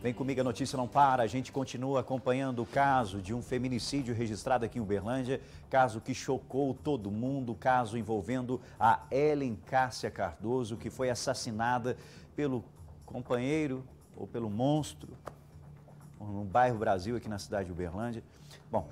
Vem comigo, a notícia não para. A gente continua acompanhando o caso de um feminicídio registrado aqui em Uberlândia. Caso que chocou todo mundo, caso envolvendo a Ellen Cássia Cardoso, que foi assassinada pelo companheiro ou pelo monstro no bairro Brasil, aqui na cidade de Uberlândia. Bom,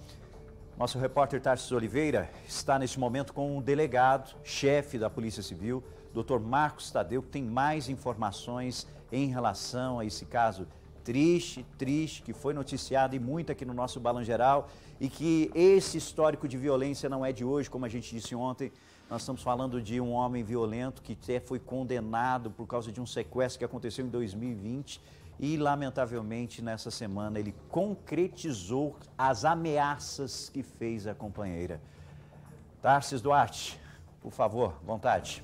nosso repórter Tarcísio Oliveira está neste momento com o delegado, chefe da Polícia Civil, Dr. Marcos Tadeu, que tem mais informações em relação a esse caso triste, que foi noticiado e muito aqui no nosso Balanço Geral, e que esse histórico de violência não é de hoje, como a gente disse ontem. Nós estamos falando de um homem violento que até foi condenado por causa de um sequestro que aconteceu em 2020 e, lamentavelmente, nessa semana ele concretizou as ameaças que fez à companheira. Tarcísio Duarte, por favor, vontade.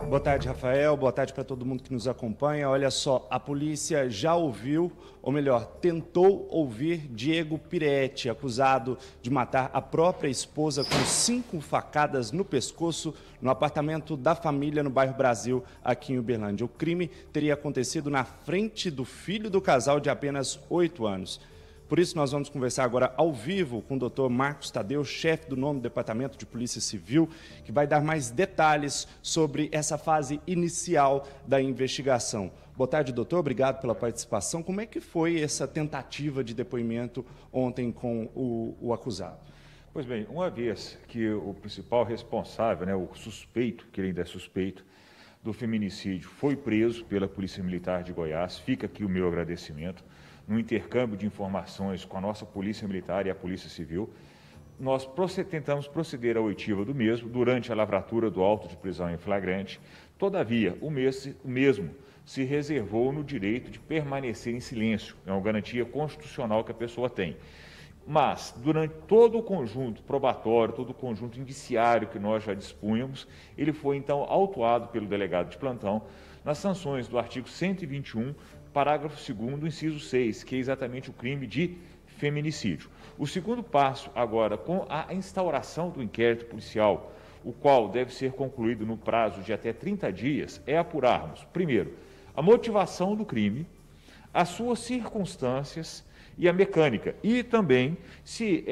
Boa tarde, Rafael. Boa tarde para todo mundo que nos acompanha. Olha só, a polícia já ouviu, ou melhor, tentou ouvir Diego Piretti, acusado de matar a própria esposa com 5 facadas no pescoço no apartamento da família no bairro Brasil, aqui em Uberlândia. O crime teria acontecido na frente do filho do casal de apenas 8 anos. Por isso, nós vamos conversar agora ao vivo com o Dr. Marcos Tadeu, chefe do 9º Departamento de Polícia Civil, que vai dar mais detalhes sobre essa fase inicial da investigação. Boa tarde, doutor. Obrigado pela participação. Como é que foi essa tentativa de depoimento ontem com o acusado? Pois bem, uma vez que o principal responsável, o suspeito, que ele ainda é suspeito, do feminicídio, foi preso pela Polícia Militar de Goiás, fica aqui o meu agradecimento. No intercâmbio de informações com a nossa Polícia Militar e a Polícia Civil, nós tentamos proceder à oitiva do mesmo durante a lavratura do auto de prisão em flagrante. Todavia, o mesmo se reservou no direito de permanecer em silêncio, é uma garantia constitucional que a pessoa tem. Mas, durante todo o conjunto probatório, todo o conjunto indiciário que nós já dispunhamos, ele foi, então, autuado pelo delegado de plantão nas sanções do artigo 121, parágrafo 2º, inciso 6, que é exatamente o crime de feminicídio. O segundo passo, agora, com a instauração do inquérito policial, o qual deve ser concluído no prazo de até 30 dias, é apurarmos, primeiro, a motivação do crime, as suas circunstâncias e a mecânica, e também se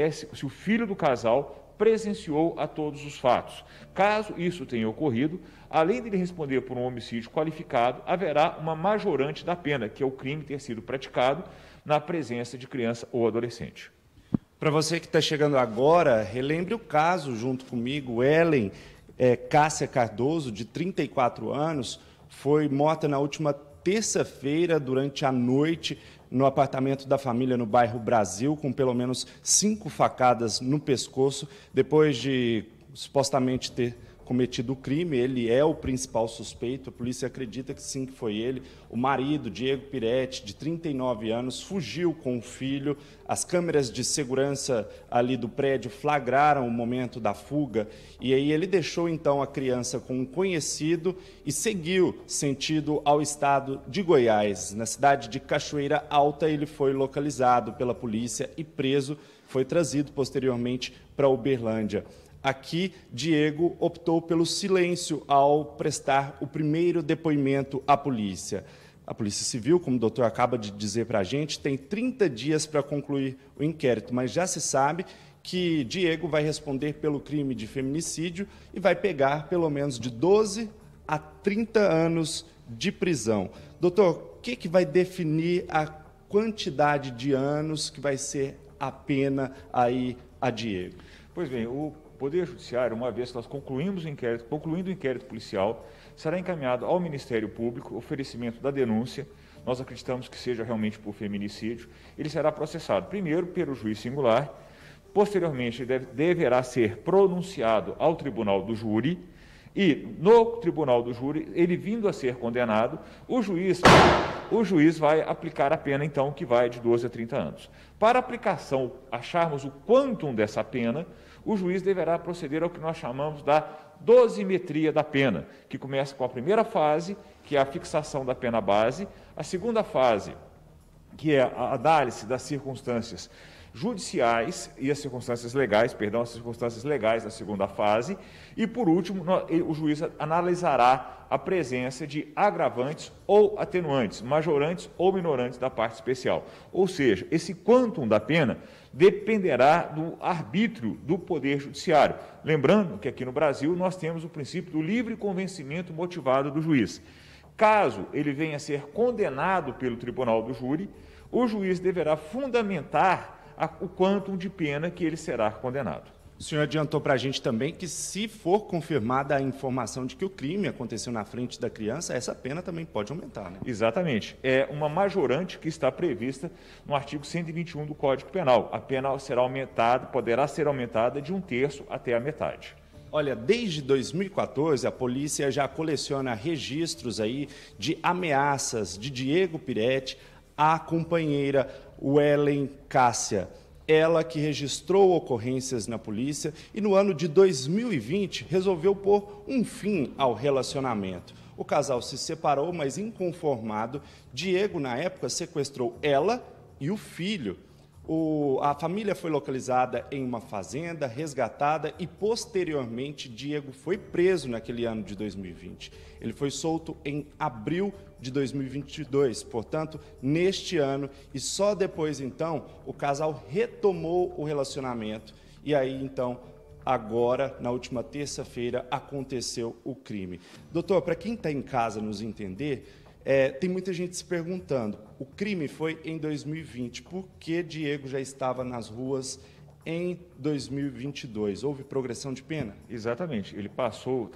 o filho do casal presenciou a todos os fatos. Caso isso tenha ocorrido, além de ele responder por um homicídio qualificado, haverá uma majorante da pena, que é o crime ter sido praticado na presença de criança ou adolescente. Para você que está chegando agora, relembre o caso junto comigo. Ellen Cássia Cardoso, de 34 anos, foi morta na última terça-feira, durante a noite, no apartamento da família no bairro Brasil, com pelo menos 5 facadas no pescoço, depois de supostamente ter cometido o crime. Ele é o principal suspeito, a polícia acredita que sim, que foi ele. O marido, Diego Piretti, de 39 anos, fugiu com o filho. As câmeras de segurança ali do prédio flagraram o momento da fuga, e aí ele deixou então a criança com um conhecido e seguiu sentido ao estado de Goiás. Na cidade de Cachoeira Alta, ele foi localizado pela polícia e preso, foi trazido posteriormente para Uberlândia. Aqui, Diego optou pelo silêncio ao prestar o primeiro depoimento à polícia. A Polícia Civil, como o doutor acaba de dizer para a gente, tem 30 dias para concluir o inquérito, mas já se sabe que Diego vai responder pelo crime de feminicídio e vai pegar pelo menos de 12 a 30 anos de prisão. Doutor, o que vai definir a quantidade de anos que vai ser a pena aí a Diego? Pois bem, o Poder Judiciário, uma vez que nós concluindo o inquérito policial, será encaminhado ao Ministério Público o oferecimento da denúncia. Nós acreditamos que seja realmente por feminicídio. Ele será processado primeiro pelo juiz singular, posteriormente deverá ser pronunciado ao tribunal do júri, e no tribunal do júri, ele vindo a ser condenado, o juiz vai aplicar a pena, então, que vai de 12 a 30 anos. Para aplicação, acharmos o quantum dessa pena, o juiz deverá proceder ao que nós chamamos da dosimetria da pena, que começa com a primeira fase, que é a fixação da pena base, a segunda fase, que é a análise das circunstâncias judiciais e as circunstâncias legais, da segunda fase, e, por último, o juiz analisará a presença de agravantes ou atenuantes, majorantes ou minorantes da parte especial. Ou seja, esse quantum da pena dependerá do arbítrio do Poder Judiciário. Lembrando que aqui no Brasil nós temos o princípio do livre convencimento motivado do juiz. Caso ele venha a ser condenado pelo tribunal do júri, o juiz deverá fundamentar o quantum de pena que ele será condenado. O senhor adiantou para a gente também que, se for confirmada a informação de que o crime aconteceu na frente da criança, essa pena também pode aumentar, né? Exatamente. É uma majorante que está prevista no artigo 121 do Código Penal. A pena será aumentada, poderá ser aumentada de 1/3 até a metade. Olha, desde 2014, a polícia já coleciona registros aí de ameaças de Diego Piretti à companheira Ellen Cássia. Ela que registrou ocorrências na polícia e, no ano de 2020, resolveu pôr um fim ao relacionamento. O casal se separou, mas inconformado, Diego, na época, sequestrou ela e o filho. A família foi localizada em uma fazenda, resgatada e, posteriormente, Diego foi preso naquele ano de 2020. Ele foi solto em abril de 2022, portanto, neste ano, e só depois, então, o casal retomou o relacionamento. E aí, então, agora, na última terça-feira, aconteceu o crime. Doutor, para quem está em casa nos entender, tem muita gente se perguntando, o crime foi em 2020, por que Diego já estava nas ruas em 2022? Houve progressão de pena? Exatamente. Ele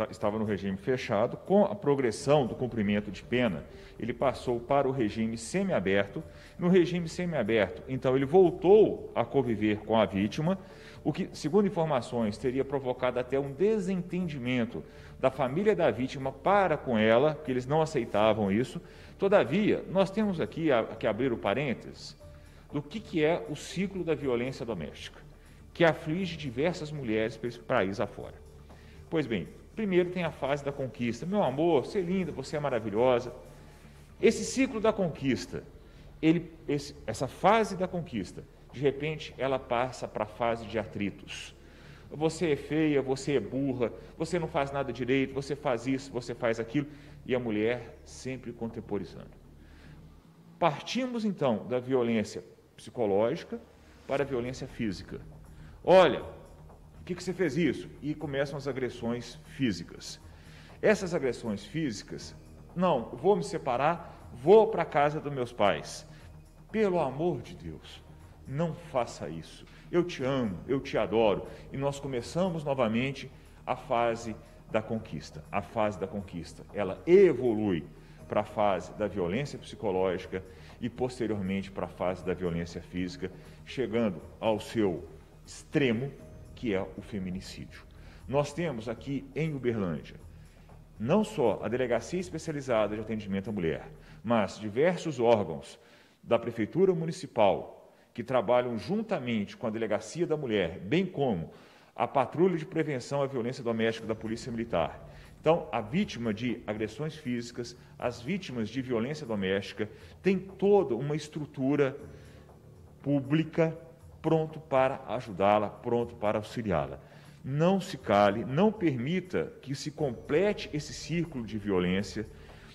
estava no regime fechado, com a progressão do cumprimento de pena, ele passou para o regime semiaberto. No regime semiaberto, então, ele voltou a conviver com a vítima, o que, segundo informações, teria provocado até um desentendimento da família da vítima para com ela, que eles não aceitavam isso. Todavia, nós temos aqui que abrir o parênteses do que é o ciclo da violência doméstica, que aflige diversas mulheres para esse país afora. Pois bem, primeiro tem a fase da conquista. Meu amor, você é linda, você é maravilhosa. Esse ciclo da conquista, essa fase da conquista, de repente, ela passa para a fase de atritos. Você é feia, você é burra, você não faz nada direito, você faz isso, você faz aquilo, e a mulher sempre contemporizando. Partimos, então, da violência psicológica para a violência física. Olha, por que você fez isso? E começam as agressões físicas. Essas agressões físicas, não, vou me separar, vou para a casa dos meus pais. Pelo amor de Deus, não faça isso. Eu te amo, eu te adoro. E nós começamos novamente a fase da conquista. A fase da conquista, ela evolui para a fase da violência psicológica e, posteriormente, para a fase da violência física, chegando ao seu extremo, que é o feminicídio. Nós temos aqui em Uberlândia, não só a Delegacia Especializada de Atendimento à Mulher, mas diversos órgãos da Prefeitura Municipal que trabalham juntamente com a Delegacia da Mulher, bem como a Patrulha de Prevenção à Violência Doméstica da Polícia Militar. Então, a vítima de agressões físicas, as vítimas de violência doméstica, tem toda uma estrutura pública pronto para ajudá-la, pronto para auxiliá-la. Não se cale, não permita que se complete esse círculo de violência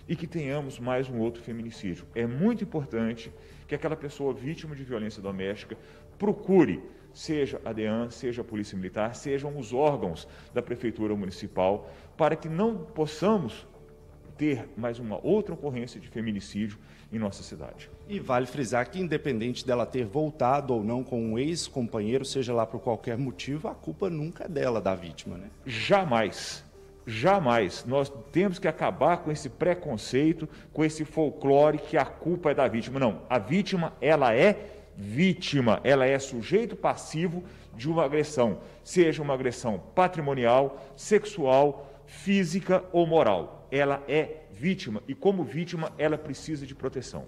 e que tenhamos mais um outro feminicídio. É muito importante que aquela pessoa vítima de violência doméstica procure, seja a DEAN, seja a Polícia Militar, sejam os órgãos da Prefeitura Municipal, para que não possamos ter mais uma outra ocorrência de feminicídio em nossa cidade. E vale frisar que, independente dela ter voltado ou não com um ex-companheiro, seja lá por qualquer motivo, a culpa nunca é dela, da vítima, né? Jamais. Jamais. Nós temos que acabar com esse preconceito, com esse folclore que a culpa é da vítima. Não, a vítima, ela é vítima, ela é sujeito passivo de uma agressão, seja uma agressão patrimonial, sexual, física ou moral. Ela é vítima e, como vítima, ela precisa de proteção.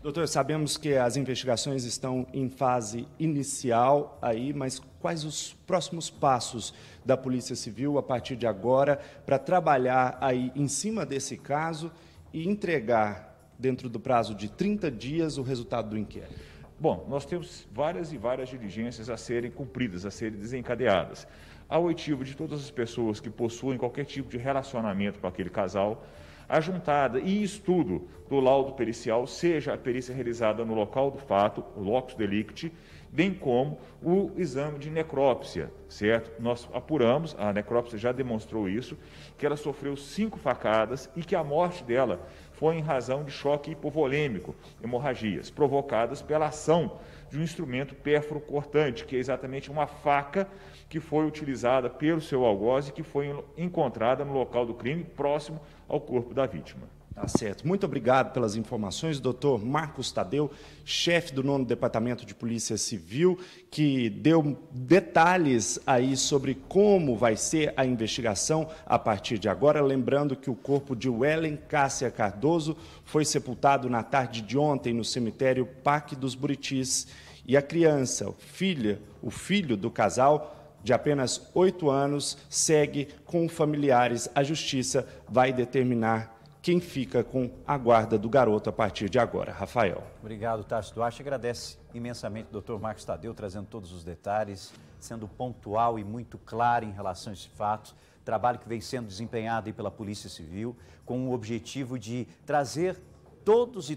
Doutor, sabemos que as investigações estão em fase inicial aí, mas quais os próximos passos da Polícia Civil a partir de agora para trabalhar aí em cima desse caso e entregar, dentro do prazo de 30 dias, o resultado do inquérito? Bom, nós temos várias e várias diligências a serem cumpridas, a serem desencadeadas. A oitiva de todas as pessoas que possuem qualquer tipo de relacionamento com aquele casal, a juntada e estudo do laudo pericial, seja a perícia realizada no local do fato, o locus delicti, bem como o exame de necrópsia, certo? Nós apuramos, a necrópsia já demonstrou isso, que ela sofreu 5 facadas e que a morte dela foi em razão de choque hipovolêmico, hemorragias, provocadas pela ação de um instrumento pérfuro-cortante, que é exatamente uma faca que foi utilizada pelo seu algoz e que foi encontrada no local do crime, próximo ao corpo da vítima. Tá certo. Muito obrigado pelas informações, doutor Marcos Tadeu, chefe do 9º Departamento de Polícia Civil, que deu detalhes aí sobre como vai ser a investigação a partir de agora. Lembrando que o corpo de Wellen Cássia Cardoso foi sepultado na tarde de ontem no cemitério Parque dos Buritis. E a criança, o filho do casal, de apenas 8 anos, segue com familiares. A Justiça vai determinar quem fica com a guarda do garoto a partir de agora. Rafael. Obrigado, Tarso Duarte. Agradece imensamente o doutor Marcos Tadeu, trazendo todos os detalhes, sendo pontual e muito claro em relação a esse fato. Trabalho que vem sendo desempenhado aí pela Polícia Civil, com o objetivo de trazer todos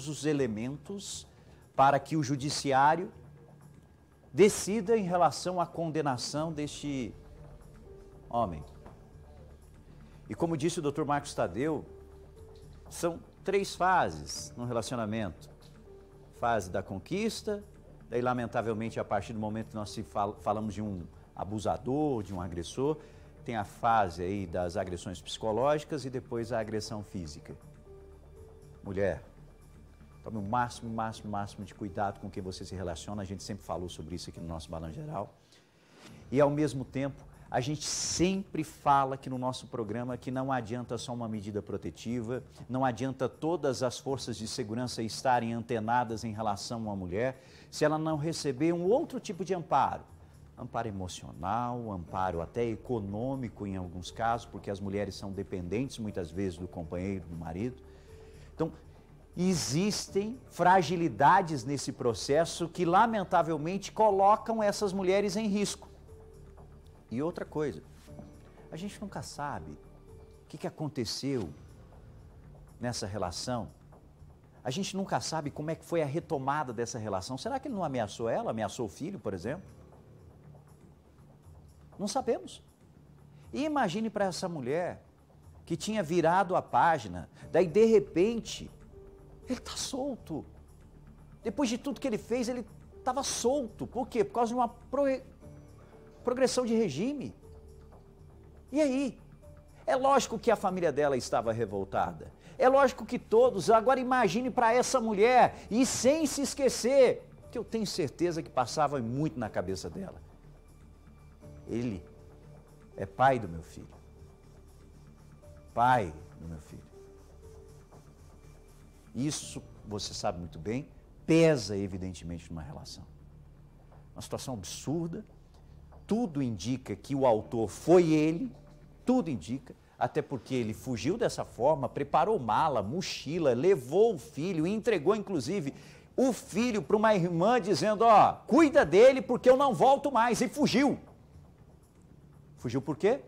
os elementos para que o Judiciário decida em relação à condenação deste homem. E como disse o doutor Marcos Tadeu, são 3 fases no relacionamento. Fase da conquista, daí lamentavelmente a partir do momento que nós falamos de um abusador, de um agressor, tem a fase aí das agressões psicológicas e depois a agressão física. Mulher, tome o máximo de cuidado com quem você se relaciona, a gente sempre falou sobre isso aqui no nosso Balanço Geral. E ao mesmo tempo, a gente sempre fala aqui no nosso programa que não adianta só uma medida protetiva, não adianta todas as forças de segurança estarem antenadas em relação a uma mulher, se ela não receber um outro tipo de amparo. Amparo emocional, amparo até econômico em alguns casos, porque as mulheres são dependentes muitas vezes do companheiro, do marido. Então, existem fragilidades nesse processo que lamentavelmente colocam essas mulheres em risco. E outra coisa, a gente nunca sabe o que aconteceu nessa relação. A gente nunca sabe como é que foi a retomada dessa relação. Será que ele não ameaçou ela, ameaçou o filho, por exemplo? Não sabemos. E imagine para essa mulher que tinha virado a página, daí de repente, ele está solto. Depois de tudo que ele fez, ele estava solto. Por quê? Por causa de uma progressão de regime. E aí? É lógico que a família dela estava revoltada. É lógico que todos. Agora imagine para essa mulher, e sem se esquecer, que eu tenho certeza que passava muito na cabeça dela. Ele é pai do meu filho. Pai do meu filho. Isso, você sabe muito bem, pesa evidentemente numa relação. Uma situação absurda. Tudo indica que o autor foi ele, tudo indica, até porque ele fugiu dessa forma, preparou mala, mochila, levou o filho e entregou, inclusive, o filho para uma irmã dizendo, ó, cuida dele porque eu não volto mais, e fugiu. Fugiu por quê?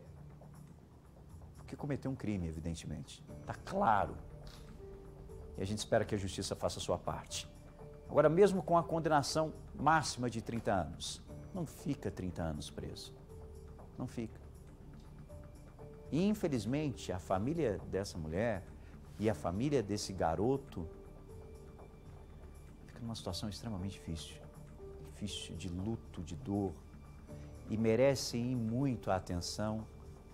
Porque cometeu um crime, evidentemente, está claro. E a gente espera que a justiça faça a sua parte. Agora, mesmo com a condenação máxima de 30 anos, não fica 30 anos preso. Não fica. E, infelizmente, a família dessa mulher e a família desse garoto fica numa situação extremamente difícil. Difícil, de luto, de dor. E merecem muito a atenção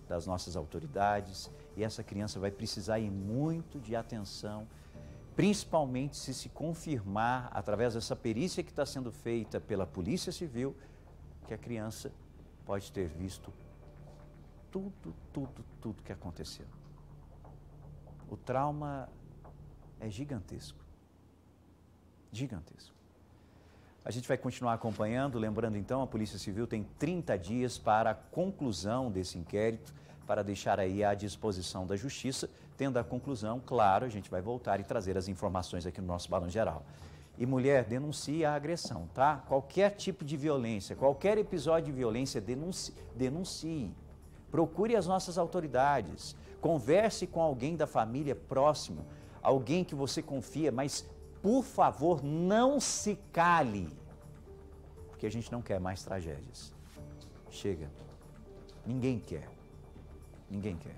das nossas autoridades. E essa criança vai precisar ir muito de atenção, principalmente se confirmar, através dessa perícia que está sendo feita pela Polícia Civil, que a criança pode ter visto tudo que aconteceu. O trauma é gigantesco. Gigantesco. A gente vai continuar acompanhando, lembrando então, a Polícia Civil tem 30 dias para a conclusão desse inquérito, para deixar aí à disposição da Justiça. Tendo a conclusão, claro, a gente vai voltar e trazer as informações aqui no nosso Balanço Geral. E mulher, denuncie a agressão, tá? Qualquer tipo de violência, qualquer episódio de violência, denuncie. Procure as nossas autoridades. Converse com alguém da família próximo, alguém que você confia, mas, por favor, não se cale. Porque a gente não quer mais tragédias. Chega. Ninguém quer. Ninguém quer.